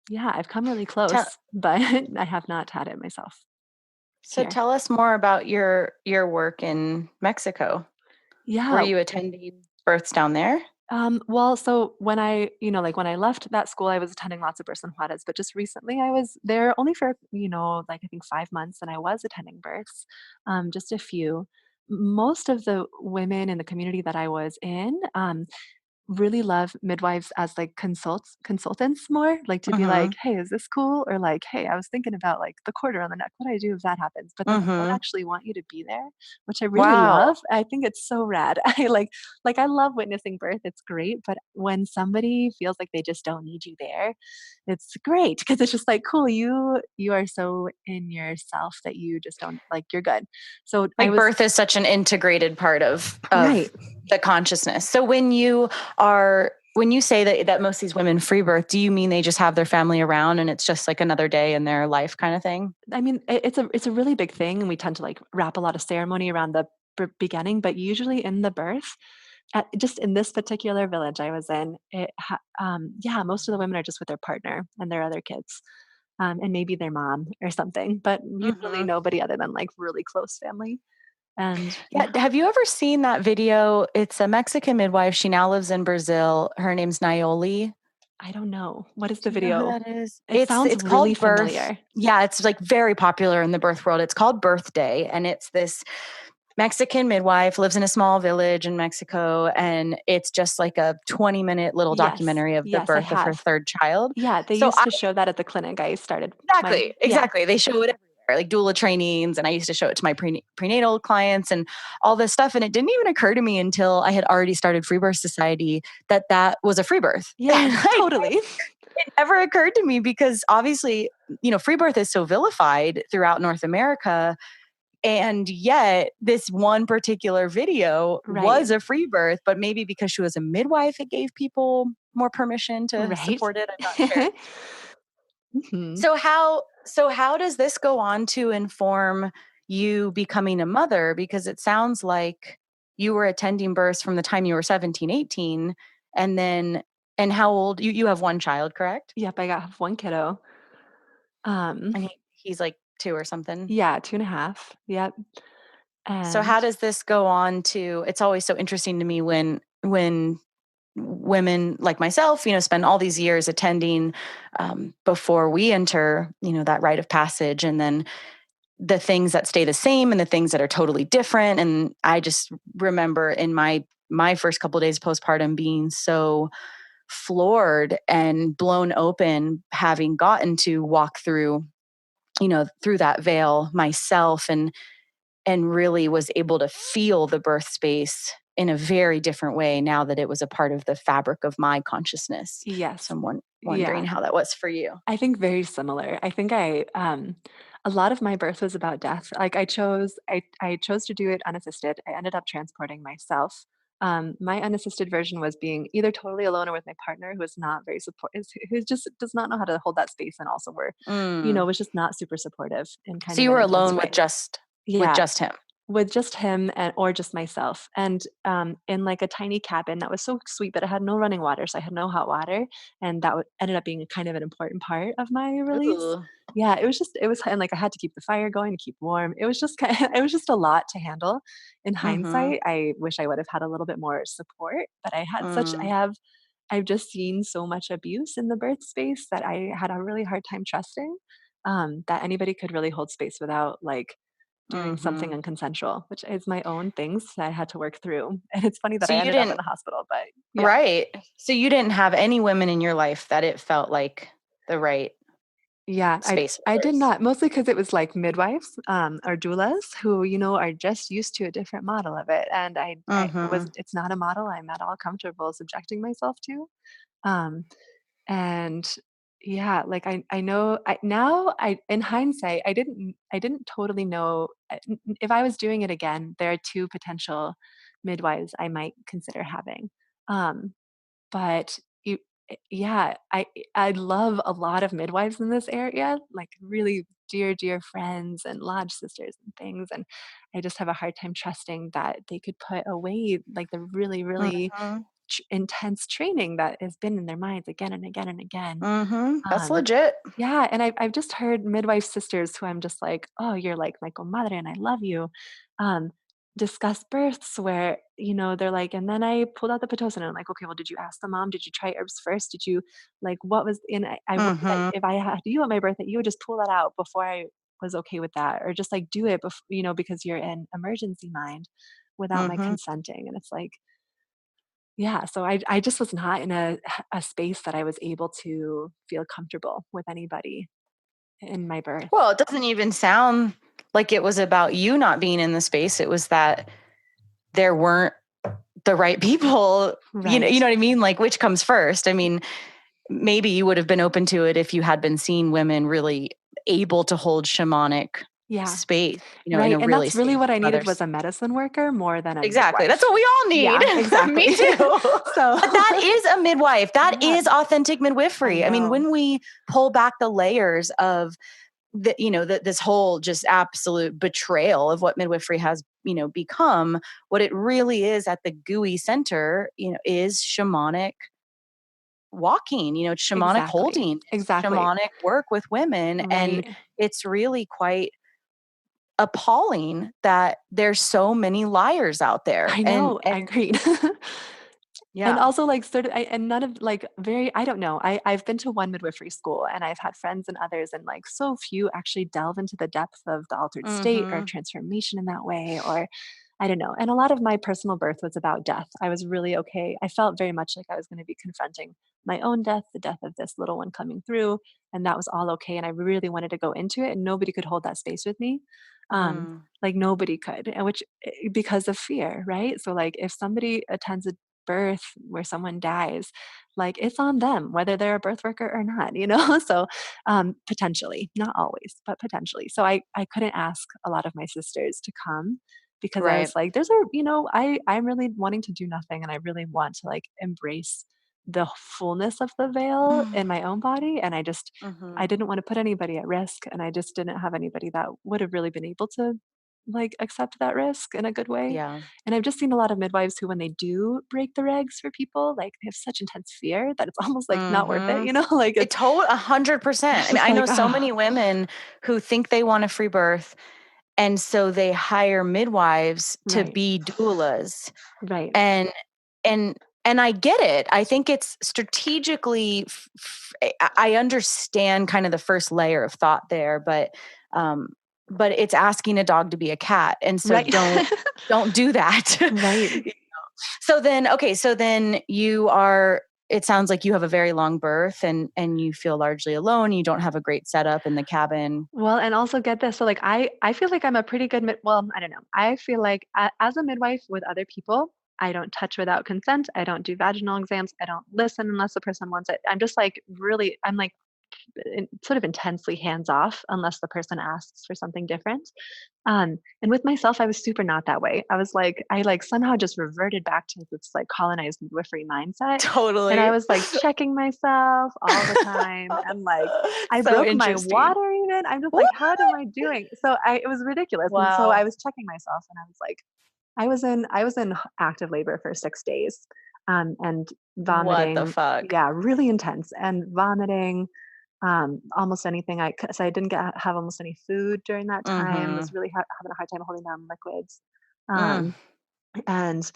yeah, I've come really Tell close, but I have not had it myself so here. tell us more about your work in Mexico. Were Yeah. you attending births down there? Well, so like when I left that school, I was attending lots of births in Juarez, but just recently I was there only for, like I think 5 months, and I was attending births, just a few. Most of the women in the community that I was in, really love midwives as like consultants more, like to be like, Mhm. "Hey, is this cool?" Or like, "Hey, I was thinking about like the quarter on the neck. What do I do if that happens?" But then they don't Mhm. actually want you to be there, which I really Wow. love. I think it's so rad. I love witnessing birth. It's great, but when somebody feels like they just don't need you there, it's great because it's just like, cool, you are so in yourself that you just don't like you're good. So I Like was birth is such an integrated part of right. the consciousness. So when you say that most of these women free birth, do you mean they just have their family around and it's just like another day in their life kind of thing? I mean, it's a really big thing, and we tend to like wrap a lot of ceremony around the beginning. But usually in the birth, just in this particular village I was in, yeah, most of the women are just with their partner and their other kids, and maybe their mom or something. But usually Mhm. nobody other than like really close family. And Yeah, yeah, have you ever seen that video? It's a Mexican midwife. She now lives in Brazil. Her name's Nayoli. I don't know what is the Do you know who video. that is? It It's sounds it's really called Birth. familiar. Yeah, it's like very popular in the birth world. It's called Birthday, and it's this Mexican midwife lives in a small village in Mexico, and it's just like a 20-minute little Yes, documentary of the yes, I birth of her have. third child. Yeah, they So used to show that at the clinic I started my exactly, yeah. exactly. They show it everywhere. like doula trainings, and I used to show it to my prenatal clients and all this stuff. And it didn't even occur to me until I had already started Free Birth Society that was a free birth. Yeah, totally. It never occurred to me because obviously, free birth is so vilified throughout North America. And yet this one particular video Right. was a free birth, but maybe because she was a midwife, it gave people more permission to Right. support it. I'm not sure. Mhm. So how does this go on to inform you becoming a mother? Because it sounds like you were attending births from the time you were 17, 18, and how old you have one child, correct? Yep, I got one kiddo. And he's like 2 or something. Yeah, 2.5. Yep. So And how does this go on to, it's always so interesting to me when women like myself, spend all these years attending before we enter, that rite of passage, and then the things that stay the same and the things that are totally different. And I just remember in my first couple of days postpartum being so floored and blown open, having gotten to walk through, through that veil myself, and really was able to feel the birth space in a very different way now that it was a part of the fabric of my consciousness. yes. So I'm wondering Yeah. how that was for you. I think very similar. I think a lot of my birth was about death. Like I chose to do it unassisted. I ended up transporting myself. My unassisted version was being either totally alone or with my partner who is not very who just does not know how to hold that space, and also Mm. was just not super supportive in kind So of you an were intense alone way. with Yeah, just him. with just him or just myself, and in like a tiny cabin that was so sweet, but it had no running water, so I had no hot water, and that ended up being a kind of an important part of my release. Ooh. Yeah, it was, and like I had to keep the fire going to keep warm. It was just it was just a lot to handle. In Mm-hmm. hindsight, I wish I would have had a little bit more support, but Mm. I've just seen so much abuse in the birth space that I had a really hard time trusting that anybody could really hold space without like doing something Mm-hmm. unconsensual, which is my own things that I had to work through. And it's funny that So I you ended up in didn't, the hospital, but yeah. right. So you didn't have any women in your life that it felt like the right Yeah, space I for did birth. not, mostly because it was like midwives, or doulas who, are just used to a different model of it. And Mm-hmm. it's not a model I'm at all comfortable subjecting myself to. Um, and yeah, like I know in hindsight, I didn't totally know if I was doing it again, there are two potential midwives I might consider having. Um, but you yeah, I love a lot of midwives in this area, like really dear, dear friends and lodge sisters and things, and I just have a hard time trusting that they could put away, like, the really, really Mm-hmm. intense training that has been in their minds again and again and again. Mm-hmm. That's Um, legit. yeah, and I've just heard midwife sisters who I'm just like, "Oh, you're like my comadre and I love you," um, discuss births where, they're like, "And then I pulled out the Pitocin," and I'm like, "Okay, well, did you ask the mom? Did you try herbs first? Did you like, what was in?" I wish that Mm-hmm. if I had you at my birth, that you would just pull that out before I was okay with that, or just like do it because you're in emergency mind without my Mm-hmm. consenting. And it's like, yeah, so I just was not in a space that I was able to feel comfortable with anybody in my birth. Well, it doesn't even sound like it was about you not being in the space. It was that there weren't the right people. You Right. know what I mean? Like, which comes first? I mean, maybe you would have been open to it if you had been seeing women really able to hold shamanic Yeah. space, in Right, a and really that's really safe what I needed mother's. was a medicine worker more than a Exactly. That's midwife. what we all need. Yeah, Me exactly. too. So But that is a midwife. That yeah, is authentic I midwifery. I mean, know. when we pull back the layers of this whole just absolute betrayal of what midwifery has, become, what it really is at the gooey center, is shamanic walking, shamanic Exactly. holding, it's Exactly. shamanic work with women. And Right. it's really quite appalling that there's so many liars out there. I And know, I agreed. And yeah. also, like, sort of and none of, like, very I don't know, I've been to one midwifery school, and I've had friends and others, and, like, so few actually delve into the depth of the altered state or Mhm. transformation in that way, or I don't know, and a lot of my personal birth was about death. I was really okay. I felt very much like I was gonna be confronting my own death, the death of this little one coming through, and that was all okay. And I really wanted to go into it, and nobody could hold that space with me. Mm. Like nobody could, and because of fear, right? So like if somebody attends a birth where someone dies, like it's on them whether they're a birth worker or not, So potentially, not always, but potentially. So I couldn't ask a lot of my sisters to come because I Right. was like, I'm really wanting to do nothing, and I really want to like embrace the fullness of the veil in my own body, and I Mm-hmm. didn't want to put anybody at risk, and I just didn't have anybody that would have really been able to like accept that risk in a good way. Yeah. And I've just seen a lot of midwives who, when they do break the regs for people, like they have such intense fear that it's almost like not worth it, Mm-hmm. Like It it's, told 100%. it's I mean, just I know like, so many women who think they want a free birth, and so they hire midwives to right, be doulas. right, And and and I get it. I think it's strategically I understand kind of the first layer of thought there, um but it's asking a dog to be a cat. And so right, don't do that. right. So then it sounds like you have a very long birth, and you feel largely alone. You don't have a great setup in the cabin. Well, and also get this. So like I feel like I'm a pretty good well, I don't know. I feel like as a midwife with other people, I don't touch without consent. I don't do vaginal exams. I don't listen unless the person wants it. I'm just like really, I'm like sort of intensely hands off unless the person asks for something different. And with myself, I was super not that way. I like somehow just reverted back to this like colonized midwifery mindset. And I Totally. was like checking myself all the time. And like, I So broke my interesting. water even. I'm just What? like, how am I doing? It was ridiculous. And so I Wow. was checking myself, and I was like, I was in active labor for 6 days, and What the vomiting. fuck? Yeah, really intense, and vomiting almost anything. So I didn't have almost any food during that time. Mm-hmm. Was really having a hard time holding down liquids. Mm. Um, and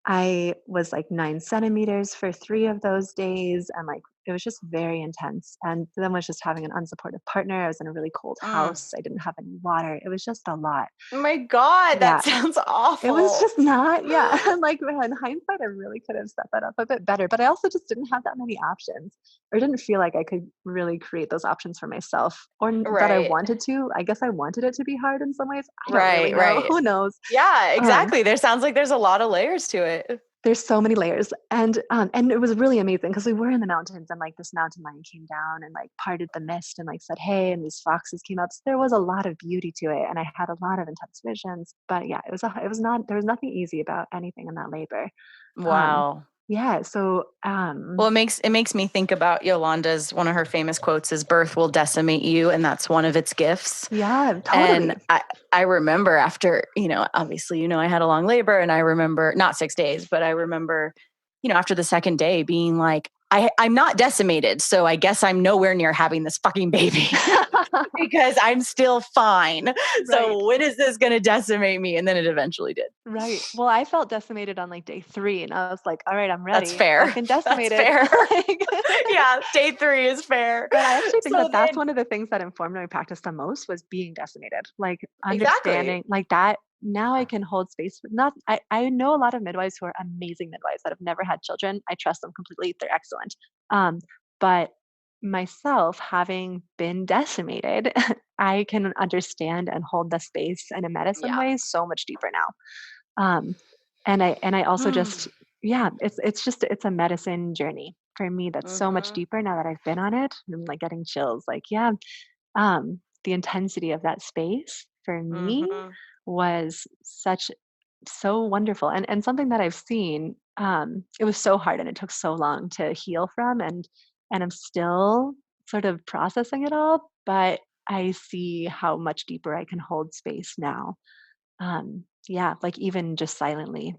I was like 9 centimeters for 3 of those days. And like, it was just very intense. And then was just having an unsupportive partner. I was in a really cold Mm. house. I didn't have any water. It was just a lot. Oh my God, that Yeah. sounds It was awful. just not, yeah. And like in hindsight, I really could have set that up a bit better, but I also just didn't have that many options, or didn't feel like I could really create those options for myself, or that I Right. wanted to. I guess I wanted it to be hard in some ways. I don't really Right. know. Right. Who knows? Yeah, Um, exactly. There sounds like there's a lot of layers to it. there's so many layers, and it was really amazing because we were in the mountains, and like this mountain lion came down and like parted the mist and like said hey, and these foxes came up. So there was a lot of beauty to it, and I had a lot of intense visions. But yeah, it was not, there was nothing easy about anything in that labor. um Wow. yeah, so Well, it makes me think about Yolanda's, one of her famous quotes is birth will decimate you, and that's one of its gifts. yeah, And totally. I remember after, obviously, I had a long labor, and I remember not 6 days, but I remember, after the second day being like, I'm not decimated. So I guess I'm nowhere near having this fucking baby because I'm still fine. Right. So when is this going to decimate me? And then it eventually did. Right. Well, I felt decimated on like day 3, and I was like, all right, I'm That's ready. I'm fair. fucking That's decimated. fair. Like, Yeah. Day 3 is fair. but I actually think So that that's then, one of the things that informed my practice the most, was being decimated. Like exactly. understanding like that. Now I can hold space for not, I know a lot of midwives who are amazing midwives that have never had children. I trust them completely. They're excellent. But myself, having been decimated, I can understand and hold the space in a medicine Yeah. way so much deeper now. Um, and I also just, yeah, it's a medicine journey for me that's so much Mm-hmm. deeper now that I've been on it. I'm like getting chills. Like, yeah, the intensity of that space for me Mm-hmm. was so wonderful, and something that I've seen. It was so hard, and it took so long to heal from, and I'm still sort of processing it all, but I see how much deeper I can hold space now. Yeah, like even just silently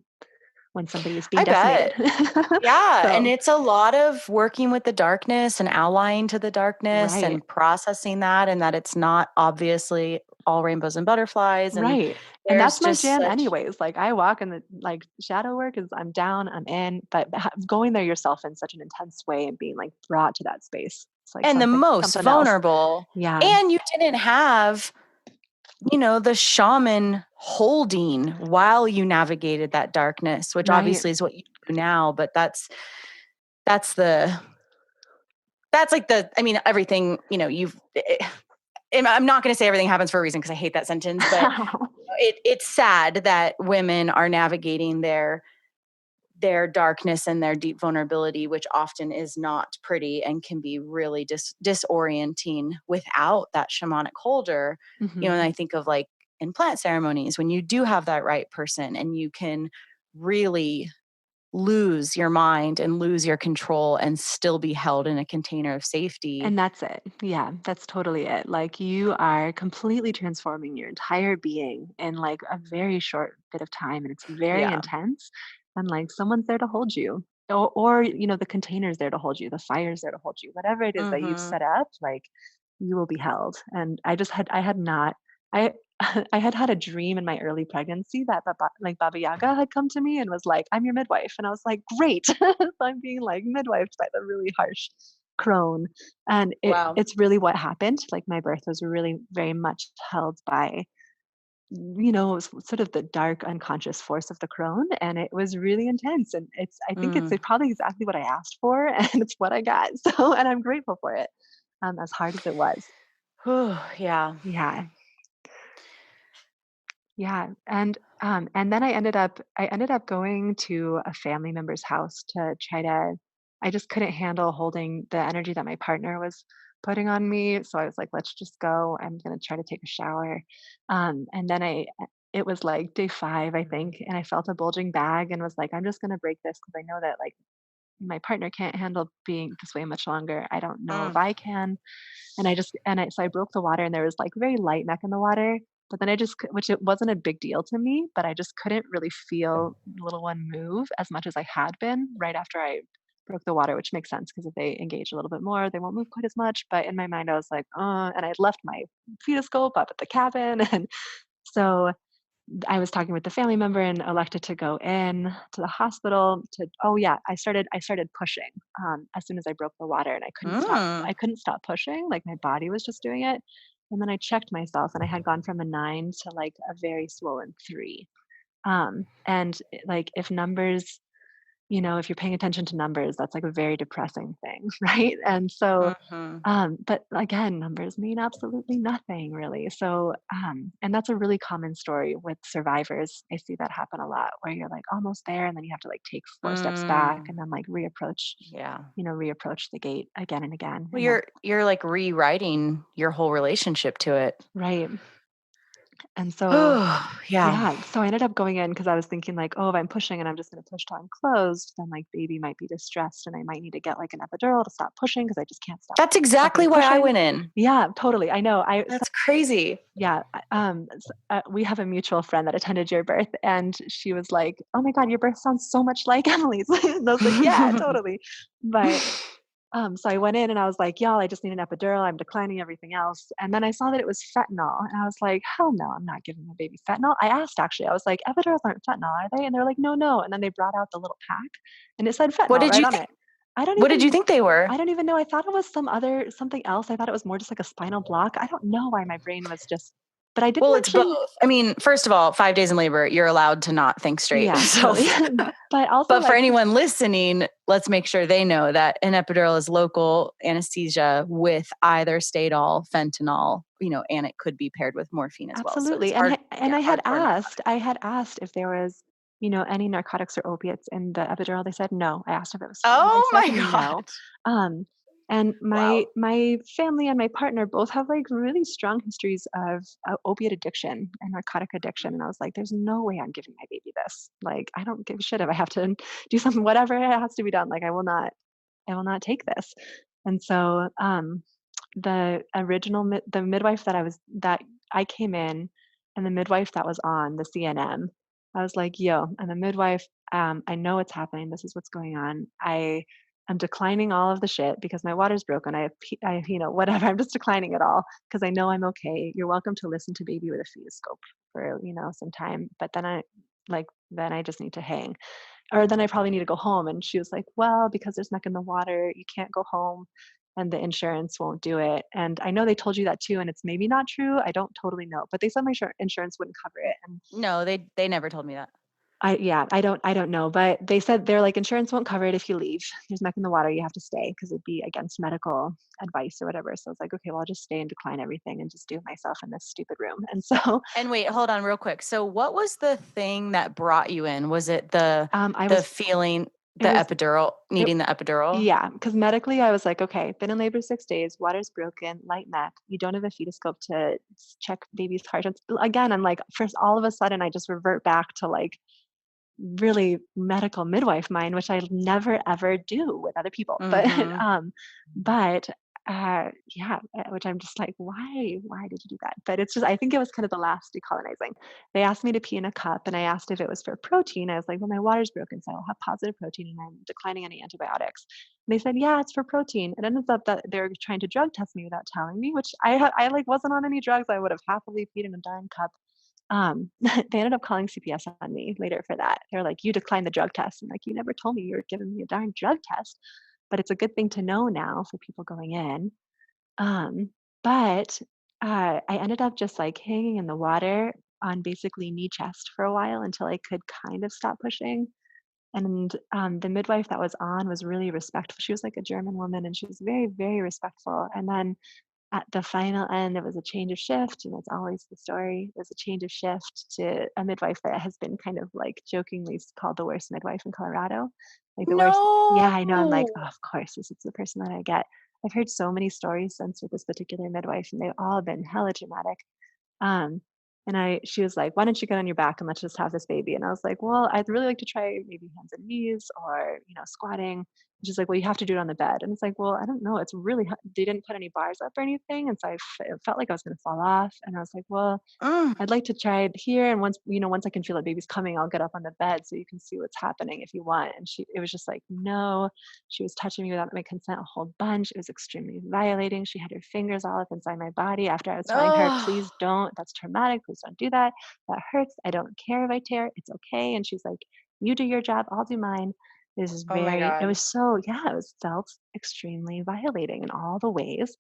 when somebody is being I decimated. bet. Yeah. And So, it's a lot of working with the darkness and allying to the darkness right, and processing that, and that it's not obviously all rainbows and butterflies. And right. And there's that's my just jam such, anyways. Like I walk in the like shadow work is I'm down, I'm in, but going there yourself in such an intense way and being like brought to that space. It's like and the most something else. vulnerable. Yeah. And you didn't have, the shaman holding while you navigated that darkness, which Right. obviously is what you do now. But that's the that's like everything, I'm not going to say everything happens for a reason because I hate that sentence, but it's sad that women are navigating their darkness and their deep vulnerability, which often is not pretty and can be really disorienting without that shamanic holder. Mm-hmm. And I think of like in plant ceremonies, when you do have that right person and you can really lose your mind and lose your control and still be held in a container of safety. And that's it. Yeah, that's totally it. Like you are completely transforming your entire being in like a very short bit of time, and it's very intense. And like someone's there to hold you, or the container's there to hold you, the fire's there to hold you, whatever it is that you've set up, like you will be held. And I had not, I, I had a dream in my early pregnancy that like Baba Yaga had come to me and was like, "I'm your midwife," and I was like, "Great!" So I'm being like midwifed by the really harsh crone, and Wow. it's really what happened. Like my birth was really very much held by sort of the dark unconscious force of the crone, and it was really intense, and I think it's probably exactly what I asked for, and it's what I got. So, and I'm grateful for it, as hard as it was. Yeah. And then I ended up going to a family member's house to try to. I just couldn't handle holding the energy that my partner was putting on me, so I was like, let's just go. I'm gonna try to take a shower. And then it was like day 5, I think, and I felt a bulging bag and was like, I'm just gonna break this because I know that like my partner can't handle being this way much longer. I don't know if I can. So I broke the water, and there was like very light neck in the water. But then which it wasn't a big deal to me, but I just couldn't really feel the little one move as much as I had been right after I broke the water, which makes sense because if they engage a little bit more, they won't move quite as much. But in my mind, I was like, and I left my fetoscope up at the cabin. And so I was talking with the family member and elected to go in to the hospital I started pushing as soon as I broke the water, and I couldn't stop pushing, like my body was just doing it. And then I checked myself, and I had gone from a 9 to like a very swollen 3. And like if numbers, if you're paying attention to numbers, that's like a very depressing thing, right? And so, but again, numbers mean absolutely nothing really. So, and that's a really common story with survivors. I see that happen a lot where you're like almost there, and then you have to like take 4 steps back and then like reapproach the gate again and again. Well, you're like rewriting your whole relationship to it. Right. And so, so I ended up going in because I was thinking like, if I'm pushing and I'm just going to push till I'm closed, then like baby might be distressed and I might need to get like an epidural to stop pushing because I just can't stop. That's exactly why I went in. Yeah, totally. I know. That's crazy. Yeah. We have a mutual friend that attended your birth, and she was like, "Oh my God, your birth sounds so much like Emily's." And I was like, "Yeah, totally." But so I went in and I was like, "Y'all, I just need an epidural. I'm declining everything else." And then I saw that it was fentanyl, and I was like, "Hell no, I'm not giving my baby fentanyl." I asked actually, I was like, "Epidurals aren't fentanyl, are they?" And they're like, "No, no." And then they brought out the little pack, and it said fentanyl What did right you on think? it. What did you think they were? I don't even know. I thought it was something else. I thought it was more just like a spinal block. I don't know why my brain was just. But I didn't. Well, it's both. I mean, first of all, 5 days in labor, you're allowed to not think straight. Yeah, totally. But also, for anyone listening, let's make sure they know that an epidural is local anesthesia with either Stadol, fentanyl, and it could be paired with morphine as absolutely. well. So I had asked if there was, any narcotics or opiates in the epidural. They said no. I asked if it was. Oh my God. No. And my family and my partner both have like really strong histories of opiate addiction and narcotic addiction. And I was like, there's no way I'm giving my baby this. Like, I don't give a shit if I have to do something, whatever has to be done. Like, I will not take this. And so, the midwife that I came in, and the midwife that was on the CNM, I was like, yo, and the midwife, I know what's happening. This is what's going on. I'm declining all of the shit because my water's broken. I whatever. I'm just declining it all because I know I'm okay. You're welcome to listen to baby with a fetoscope for, some time. But then I just need to hang, or then I probably need to go home. And she was like, well, because there's neck in the water, you can't go home and the insurance won't do it. And I know they told you that too. And it's maybe not true. I don't totally know, but they said my insurance wouldn't cover it. And no, they never told me that. I don't know, but they said they're like, insurance won't cover it if you leave. There's meth in the water. You have to stay because it'd be against medical advice or whatever. So I was like, okay, well, I'll just stay and decline everything and just do myself in this stupid room. And so, And wait, hold on real quick. So what was the thing that brought you in? Was it the I the was, feeling, it the was, epidural, it, needing the epidural? yeah, because medically I was like, okay, been in labor 6 days, water's broken, light mech. You don't have a fetoscope to check baby's heart. Again, I'm like, first, all of a sudden I just revert back to like really medical midwife mind, which I never ever do with other people. Mm-hmm. But yeah, which I'm just like, why did you do that? But it's just, I think it was kind of the last decolonizing. They asked me to pee in a cup, and I asked if it was for protein. I was like, well, my water's broken, so I'll have positive protein, and I'm declining any antibiotics. And they said, yeah, it's for protein. It ended up that they were trying to drug test me without telling me, which I like wasn't on any drugs. I would have happily peed in a darn cup. They ended up calling CPS on me later for that. They're like, you declined the drug test. And like, you never told me you were giving me a darn drug test, but it's a good thing to know now for people going in. Um, but I ended up just like hanging in the water on basically knee chest for a while until I could kind of stop pushing. And the midwife that was on was really respectful. She was like a German woman, and she was very, very respectful. And then at the final end, it was a change of shift, and it's always the story. It was a change of shift to a midwife that has been kind of like jokingly called the worst midwife in Colorado. Like the worst. Yeah, I know. I'm like, No. oh, of course, this is the person that I get. I've heard so many stories since with this particular midwife, and they've all been hella dramatic. Um, she was like, "Why don't you get on your back and let's just have this baby?" And I was like, "Well, I'd really like to try maybe hands and knees or, squatting." And she's like, "Well, you have to do it on the bed." And it's like, "Well, I don't know. It's really, they didn't put any bars up or anything." And so it felt like I was going to fall off. And I was like, "Well, Mm. I'd like to try it here, and once I can feel that baby's coming, I'll get up on the bed so you can see what's happening if you want." And it was just like, no. She was touching me without my consent a whole bunch. It was extremely violating. She had her fingers all up inside my body after I was telling her, Oh, "Please don't. That's traumatic. Please don't do that. That hurts. I don't care if I tear. It's okay." And she's like, "You do your job. I'll do mine." oh my It God. was so, yeah, it was felt extremely violating in all the ways.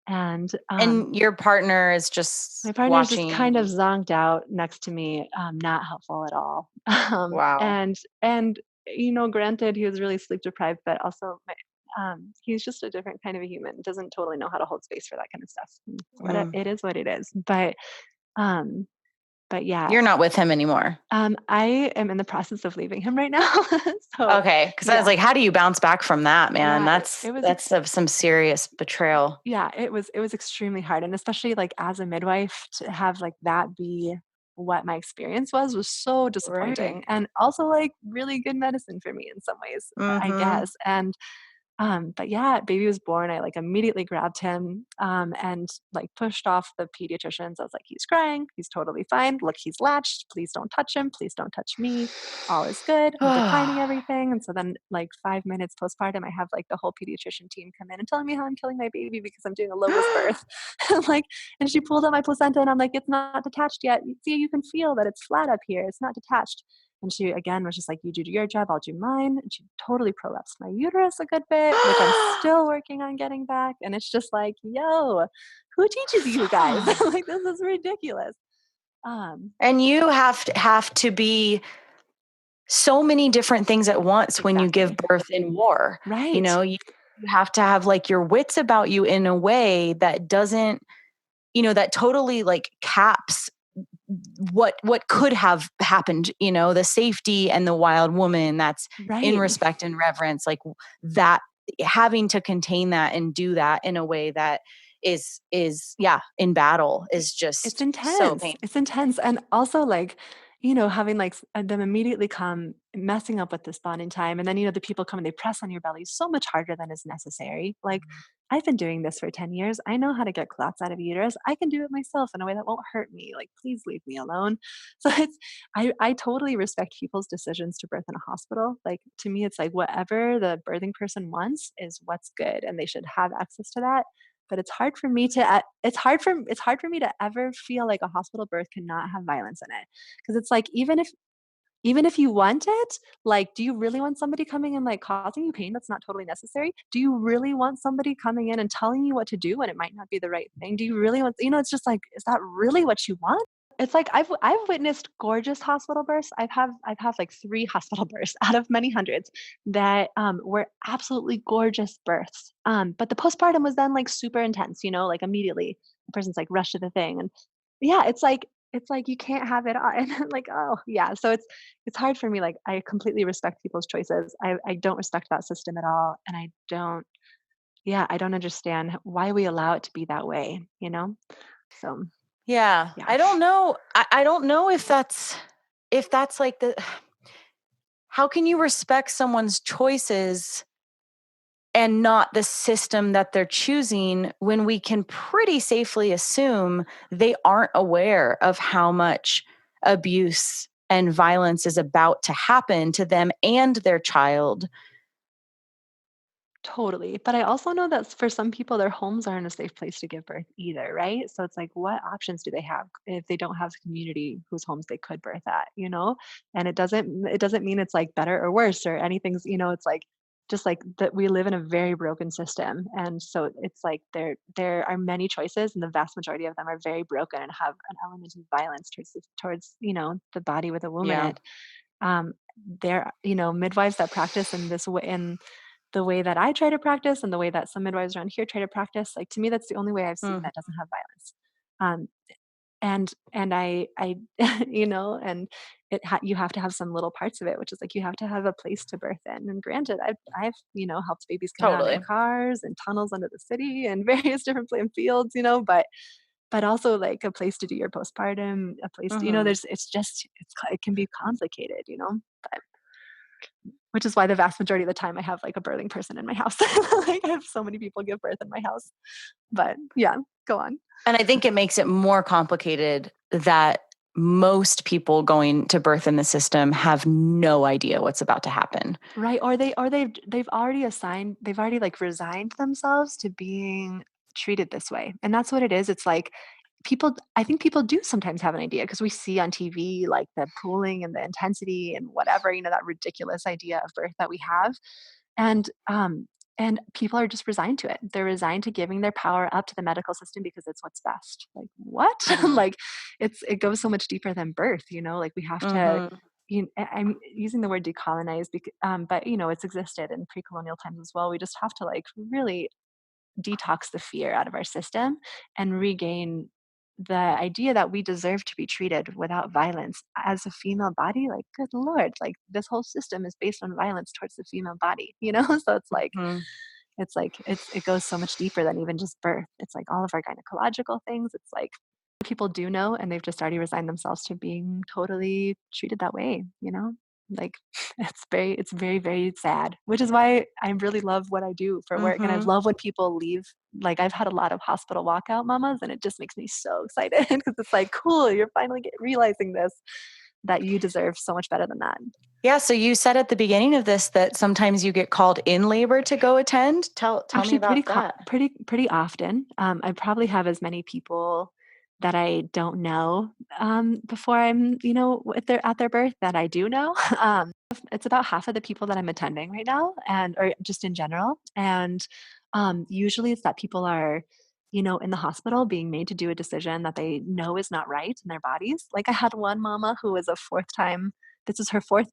And And your partner is my just partner's just kind of watching. zonked out next to me, not helpful at all. Wow. And granted, he was really sleep deprived, but also he's just a different kind of a human. Doesn't totally know how to hold space for that kind of stuff. Mm. It is what it is. Um, but yeah, You're not with him anymore. I am in the process of leaving him right now. So Okay. Because I was yeah, like, how do you bounce back from that, man? yeah, That's it was some serious betrayal. yeah, it was extremely hard, and especially, like, as a midwife, to have, like, that be what my experience was so Right. disappointing, and also, like, really good medicine for me in some ways, I Mm-hmm. guess. And but yeah, baby was born. I like immediately grabbed him and like pushed off the pediatricians. I was like, "He's crying. He's totally fine. Look, he's latched. Please don't touch him. Please don't touch me. All is good. I'm declining everything." And so then, like 5 minutes postpartum, I have like the whole pediatrician team come in and telling me how I'm killing my baby because I'm doing a lotus birth. And like, and she pulled out my placenta, and I'm like, "It's not detached yet. See, you can feel that it's flat up here. It's not detached." And she again was just like, "You do your job, I'll do mine." And she totally prolapsed my uterus a good bit, which I'm still working on getting back. And it's just like, yo, who teaches you guys? Fuck. Like, this is ridiculous. Um, And you have to be so many different things at once when you give exactly. birth in war. Right. You have to have like your wits about you in a way that doesn't, that totally like caps what could have happened, the safety and the wild woman that's in Right. respect and reverence, like that, having to contain that and do that in a way that is yeah, in battle is It's just so intense. painful. It's intense. And also like, having like them immediately come messing up with this bonding time. And then, the people come and they press on your belly so much harder than is necessary. Like, I've been doing this for 10 years. I know how to get clots out of uterus. I can do it myself in a way that won't hurt me. Like, please leave me alone. So I totally respect people's decisions to birth in a hospital. Like, to me, it's like whatever the birthing person wants is what's good, and they should have access to that. But it's hard for me to ever feel like a hospital birth cannot have violence in it, because it's like, even if you want it, like, do you really want somebody coming and like causing you pain that's not totally necessary? Do you really want somebody coming in and telling you what to do when it might not be the right thing? Do you really want, it's just like, is that really what you want? It's like I've witnessed gorgeous hospital births. I've had like 3 hospital births out of many hundreds that were absolutely gorgeous births. But the postpartum was then like super intense, like immediately the person's like rushed to the thing. And yeah, it's like you can't have it all. And like, oh yeah. So it's hard for me. Like I completely respect people's choices. I don't respect that system at all. And I don't understand why we allow it to be that way. So Yeah. yeah. I don't know. I don't know if that's like how can you respect someone's choices and not the system that they're choosing when we can pretty safely assume they aren't aware of how much abuse and violence is about to happen to them and their child? Totally. But I also know that for some people, their homes aren't a safe place to give birth either, right? So it's like, what options do they have if they don't have a community whose homes they could birth at? And it doesn't mean it's like better or worse or anything's. It's like just like that we live in a very broken system. And so it's like there are many choices and the vast majority of them are very broken and have an element of violence towards the body with a womb in Yeah. it. um, midwives that practice in this way, in the way that I try to practice and the way that some midwives around here try to practice, like to me, that's the only way I've seen Mm, that doesn't have violence. Um, and I, and you have to have some little parts of it, which is like you have to have a place to birth in. And granted, I've helped babies come out in totally. cars and tunnels under the city and various different fields, but also like a place to do your postpartum, a place to, Hmm. it can be complicated. But which is why the vast majority of the time I have like a birthing person in my house. Like I have so many people give birth in my house. But yeah, go on. And I think it makes it more complicated that most people going to birth in the system have no idea what's about to happen. Right. They've already like resigned themselves to being treated this way. And that's what it is. It's like I think people do sometimes have an idea because we see on TV like the pooling and the intensity and whatever, that ridiculous idea of birth that we have. And and people are just resigned to it. They're resigned to giving their power up to the medical system because it's what's best. Like what? Mhm. Like it goes so much deeper than birth. Like we have to Mhm. I'm using the word decolonize, but it's existed in pre-colonial times as well. We just have to like really detox the fear out of our system and regain the idea that we deserve to be treated without violence as a female body. Like, good Lord, like this whole system is based on violence towards the female body. So Mhm. it goes so much deeper than even just birth. It's like all of our gynecological things. It's like people do know and they've just already resigned themselves to being totally treated that way. Like it's very, very sad, which is why I really love what I do for work. And I Mhm. love when people leave. Like I've had a lot of hospital walkout mamas and it just makes me so excited because it's like, cool, you're finally realizing this, that you deserve so much better than that. Yeah, so you said at the beginning of this that sometimes you get called in labor to go attend. Tell me Actually, about that. pretty often. I probably have as many people that I don't know before if they're at their birth that I do know. It's about half of the people that I'm attending right now, and or just in general. And usually, it's that people are in the hospital being made to do a decision that they know is not right in their bodies. Like I had one mama who was a fourth time. This is her fourth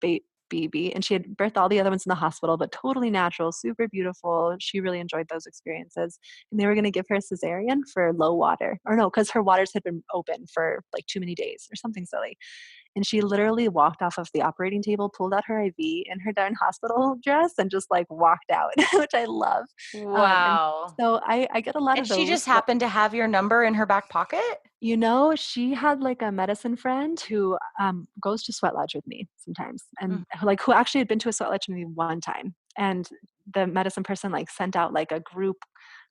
baby, and she had birthed all the other ones in the hospital, but totally natural, super beautiful. She really enjoyed those experiences. And they were going to give her a cesarean for low water, or no, because her waters had been open for like too many days or something silly. And she literally walked off of the operating table, pulled out her IV in her darn hospital dress, and just like walked out, which I love. And Wow. so I get a lot And of she those. just happened to have your number in her back pocket? She had like a medicine friend who goes to Sweat Lodge with me sometimes, and Mm. who actually had been to a Sweat Lodge with me one time. And the medicine person like sent out like a group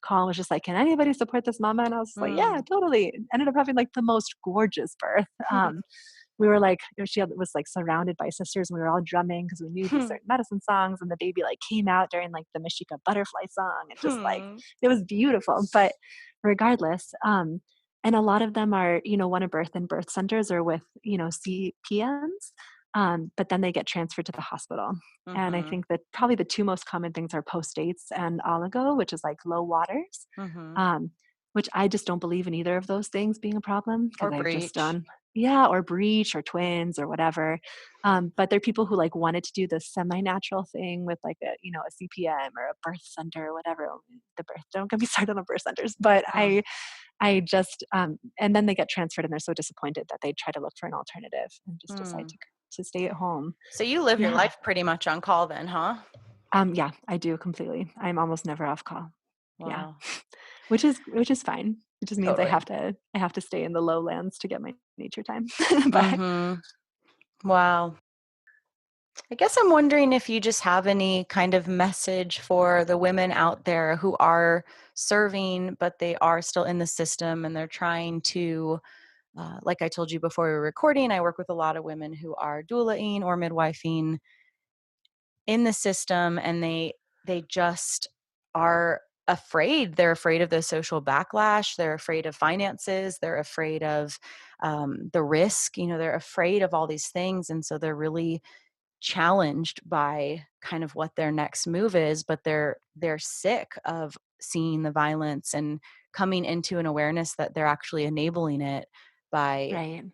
call, and was just like, "Can anybody support this mama?" And I was like, "Yeah, Mm. totally." Ended up having like the most gorgeous birth. We were like, was like surrounded by sisters, and we were all drumming because we knew these certain medicine songs, and the baby like came out during like the Mashika butterfly song, and just like Hmm. it was beautiful. But regardless, and a lot of them want to birth in birth centers or with CPNs, but then they get transferred to the hospital. And I Mhm. think that probably the two most common things are post-dates and oligo, which is like low waters, Mhm. um, which I just don't believe in either of those things being a problem Or because I've just breach. done. Yeah, or breech or twins or whatever. But there are people who like wanted to do the semi-natural thing with like a CPM or a birth center or whatever. Don't get me started on birth centers, but Oh. I just, and then they get transferred and they're so disappointed that they try to look for an alternative and just decide Mm. to stay at home. So you live your Yeah. life pretty much on call then, huh? Yeah, I do completely. I'm almost never off call. Yeah. Wow. Which is fine. It just means Totally. I have to stay in the lowlands to get my nature time. But Mhm. Wow. I guess I'm wondering if you just have any kind of message for the women out there who are serving, but they are still in the system and they're trying to, like I told you before we were recording, I work with a lot of women who are doulaing or midwifing in the system, and they just are afraid. They're afraid of the social backlash. They're afraid of finances. They're afraid of the risk. They're afraid of all these things, and so they're really challenged by kind of what their next move is, but they're sick of seeing the violence and coming into an awareness that they're actually enabling it by right.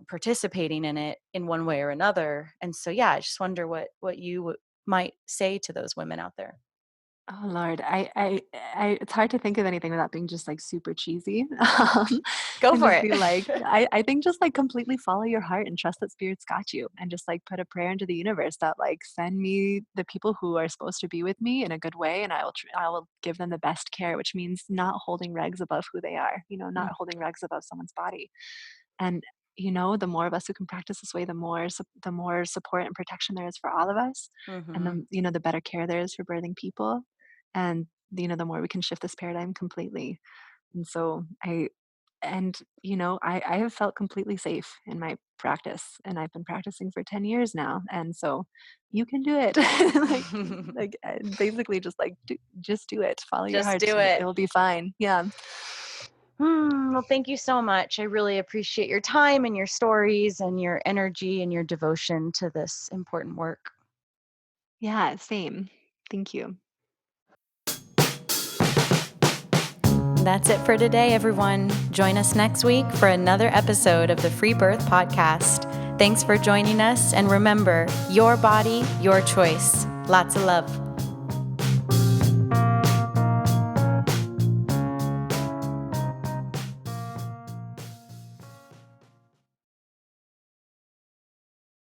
participating in it in one way or another. And so yeah, I just wonder what you might say to those women out there. Oh Lord, it's hard to think of anything without being just like super cheesy, Go and for just it. be like, I think just like completely follow your heart and trust that spirit's got you, and just like put a prayer into the universe that like send me the people who are supposed to be with me in a good way, and I will give them the best care, which means not holding regs above who they are, not holding regs above someone's body, and the more of us who can practice this way, the more support and protection there is for all of us, and Mm-hmm. the better care there is for birthing people, and the more we can shift this paradigm completely. And so I have felt completely safe in my practice, and I've been practicing for 10 years now, and so you can do it. Basically just like just do it, follow your Just hearts, do and it. it will be fine. Yeah. Well, thank you so much. I really appreciate your time and your stories and your energy and your devotion to this important work. Yeah, same. Thank you. That's it for today, everyone. Join us next week for another episode of the Free Birth Podcast. Thanks for joining us, and remember, your body, your choice. Lots of love.